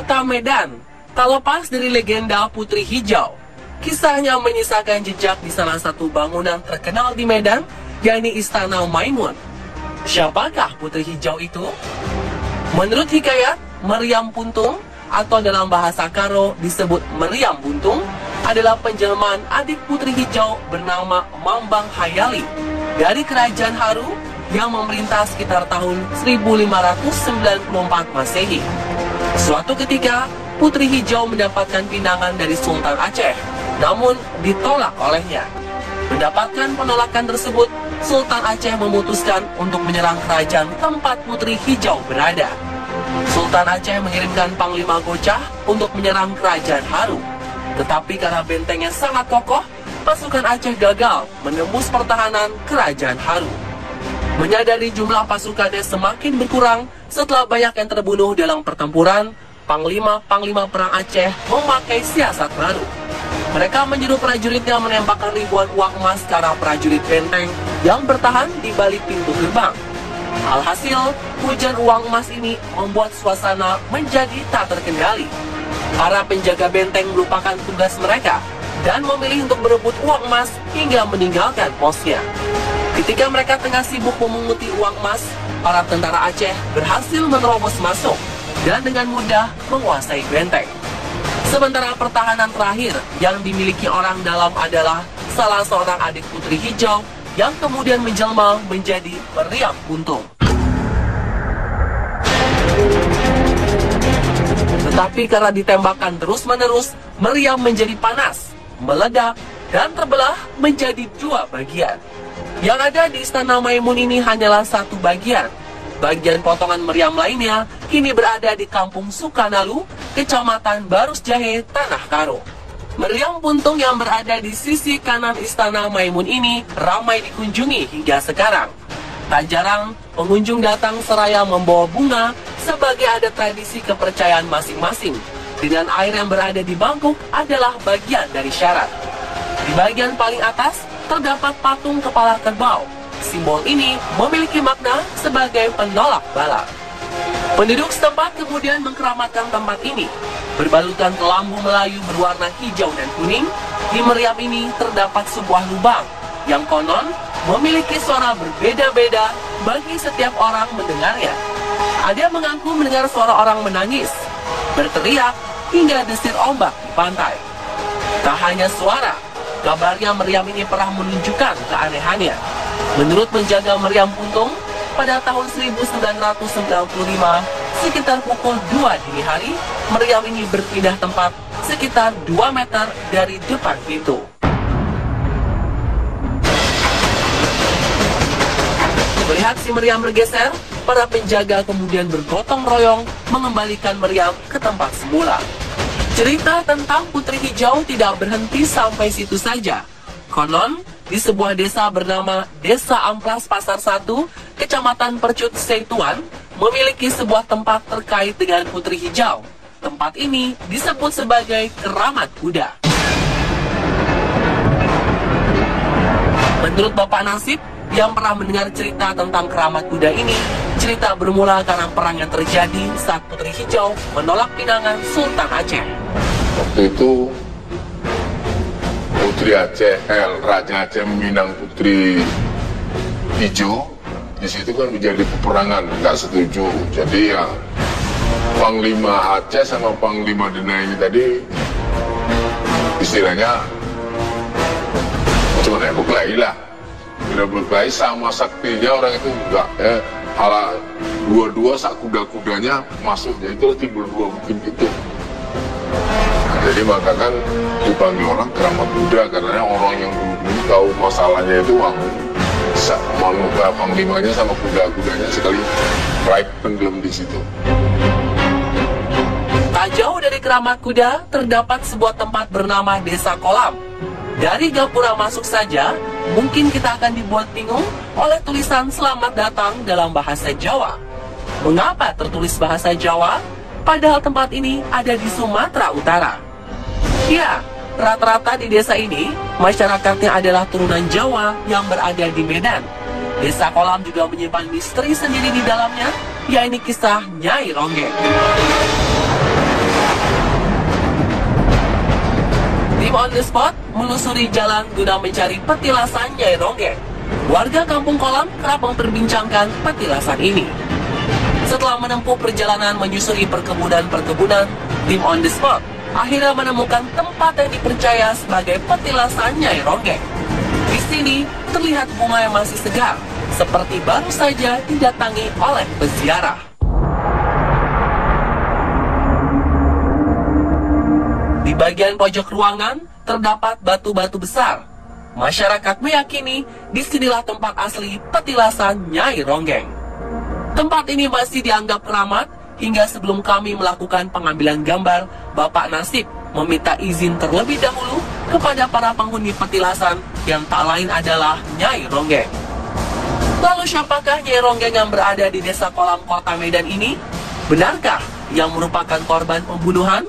Kota Medan, tak lepas dari legenda Putri Hijau. Kisahnya menyisakan jejak di salah satu bangunan terkenal di Medan, yakni Istana Maimun. Siapakah Putri Hijau itu? Menurut hikayat, Meriam Puntung, atau dalam bahasa Karo disebut Meriam Buntung, adalah penjelmaan adik Putri Hijau bernama Mambang Hayali dari Kerajaan Haru yang memerintah sekitar tahun 1594 Masehi. Suatu ketika, Putri Hijau mendapatkan pinangan dari Sultan Aceh, namun ditolak olehnya. Mendapatkan penolakan tersebut, Sultan Aceh memutuskan untuk menyerang kerajaan tempat Putri Hijau berada. Sultan Aceh mengirimkan Panglima Gocah untuk menyerang kerajaan Haru. Tetapi karena bentengnya sangat kokoh, pasukan Aceh gagal menembus pertahanan kerajaan Haru. Menyadari jumlah pasukannya semakin berkurang setelah banyak yang terbunuh dalam pertempuran, Panglima Perang Aceh memakai siasat baru. Mereka menyuruh prajuritnya menembakkan ribuan uang emas ke arah prajurit benteng yang bertahan di balik pintu gerbang. Alhasil, hujan uang emas ini membuat suasana menjadi tak terkendali. Para penjaga benteng melupakan tugas mereka dan memilih untuk berebut uang emas hingga meninggalkan posnya. Ketika mereka tengah sibuk memunguti uang emas, para tentara Aceh berhasil menerobos masuk dan dengan mudah menguasai benteng. Sementara pertahanan terakhir yang dimiliki orang dalam adalah salah seorang adik Putri Hijau yang kemudian menjelma menjadi Meriam Puntung. Tetapi karena ditembakkan terus-menerus, Meriam menjadi panas, meledak, dan terbelah menjadi dua bagian. Yang ada di Istana Maimun ini hanyalah satu bagian. Bagian potongan meriam lainnya kini berada di Kampung Sukanalu, Kecamatan Barus Jahe, Tanah Karo. Meriam Puntung yang berada di sisi kanan Istana Maimun ini ramai dikunjungi hingga sekarang. Tak jarang pengunjung datang seraya membawa bunga sebagai ada tradisi kepercayaan masing-masing. Dengan air yang berada di bangkuk adalah bagian dari syarat. Di bagian paling atas terdapat patung kepala kerbau. Simbol ini memiliki makna sebagai penolak bala. Penduduk setempat kemudian mengkeramatkan tempat ini. Berbalutan kelambu Melayu berwarna hijau dan kuning, di meriam ini terdapat sebuah lubang yang konon memiliki suara berbeda-beda bagi setiap orang mendengarnya. Ada yang mengaku mendengar suara orang menangis, berteriak, hingga desir ombak di pantai. Tak hanya suara, kabarnya meriam ini pernah menunjukkan keanehannya. Menurut penjaga Meriam Puntung, pada tahun 1995, sekitar pukul 2 dini hari, meriam ini berpindah tempat sekitar 2 meter dari depan pintu. Melihat si meriam bergeser, para penjaga kemudian bergotong royong mengembalikan meriam ke tempat semula. Cerita tentang Putri Hijau tidak berhenti sampai situ saja. Konon, di sebuah desa bernama Desa Amplas Pasar 1, Kecamatan Percut Setuan, memiliki sebuah tempat terkait dengan Putri Hijau. Tempat ini disebut sebagai Keramat Kuda. Menurut Bapak Nasib, yang pernah mendengar cerita tentang Keramat Kuda ini, cerita bermula karena perang yang terjadi saat Putri Hijau menolak pinangan Sultan Aceh. Waktu itu Putri Aceh, Raja Aceh meminang Putri Hijau. Di situ kan menjadi peperangan, nggak setuju. Jadi ya Panglima Aceh sama Panglima Denai ini tadi istilahnya cuma berkelahi lah. Bila berkelahi sama saktinya orang itu enggak ya. Halah dua-dua sak kuda-kudanya masuk, jadi itu timbul dua mungkin gitu. Jadi maka kan dipanggil orang Keramat Kuda karena orang yang dulu tahu masalahnya itu panglimanya sama kuda-kudanya sekali right tenggelam di situ. Tak jauh dari Keramat Kuda terdapat sebuah tempat bernama Desa Kolam. Dari gapura masuk saja, mungkin kita akan dibuat bingung oleh tulisan selamat datang dalam bahasa Jawa. Mengapa tertulis bahasa Jawa? Padahal tempat ini ada di Sumatera Utara. Ya, rata-rata di desa ini, masyarakatnya adalah turunan Jawa yang berada di Medan. Desa Kolam juga menyimpan misteri sendiri di dalamnya, yaitu kisah Nyai Ronggeng. Tim on the spot melusuri jalan guna mencari petilasan Nyai Ronggeng. Warga Kampung Kolam kerap memperbincangkan petilasan ini. Setelah menempuh perjalanan menyusuri perkebunan-perkebunan, tim on the spot akhirnya menemukan tempat yang dipercaya sebagai petilasan Nyai Ronggeng. Di sini terlihat bunga yang masih segar, seperti baru saja didatangi oleh peziarah. Di bagian pojok ruangan terdapat batu-batu besar. Masyarakat meyakini disinilah tempat asli petilasan Nyai Ronggeng. Tempat ini masih dianggap keramat hingga sebelum kami melakukan pengambilan gambar, Bapak Nasib meminta izin terlebih dahulu kepada para penghuni petilasan yang tak lain adalah Nyai Ronggeng. Lalu siapakah Nyai Ronggeng yang berada di Desa Kolam, Kota Medan ini? Benarkah yang merupakan korban pembunuhan?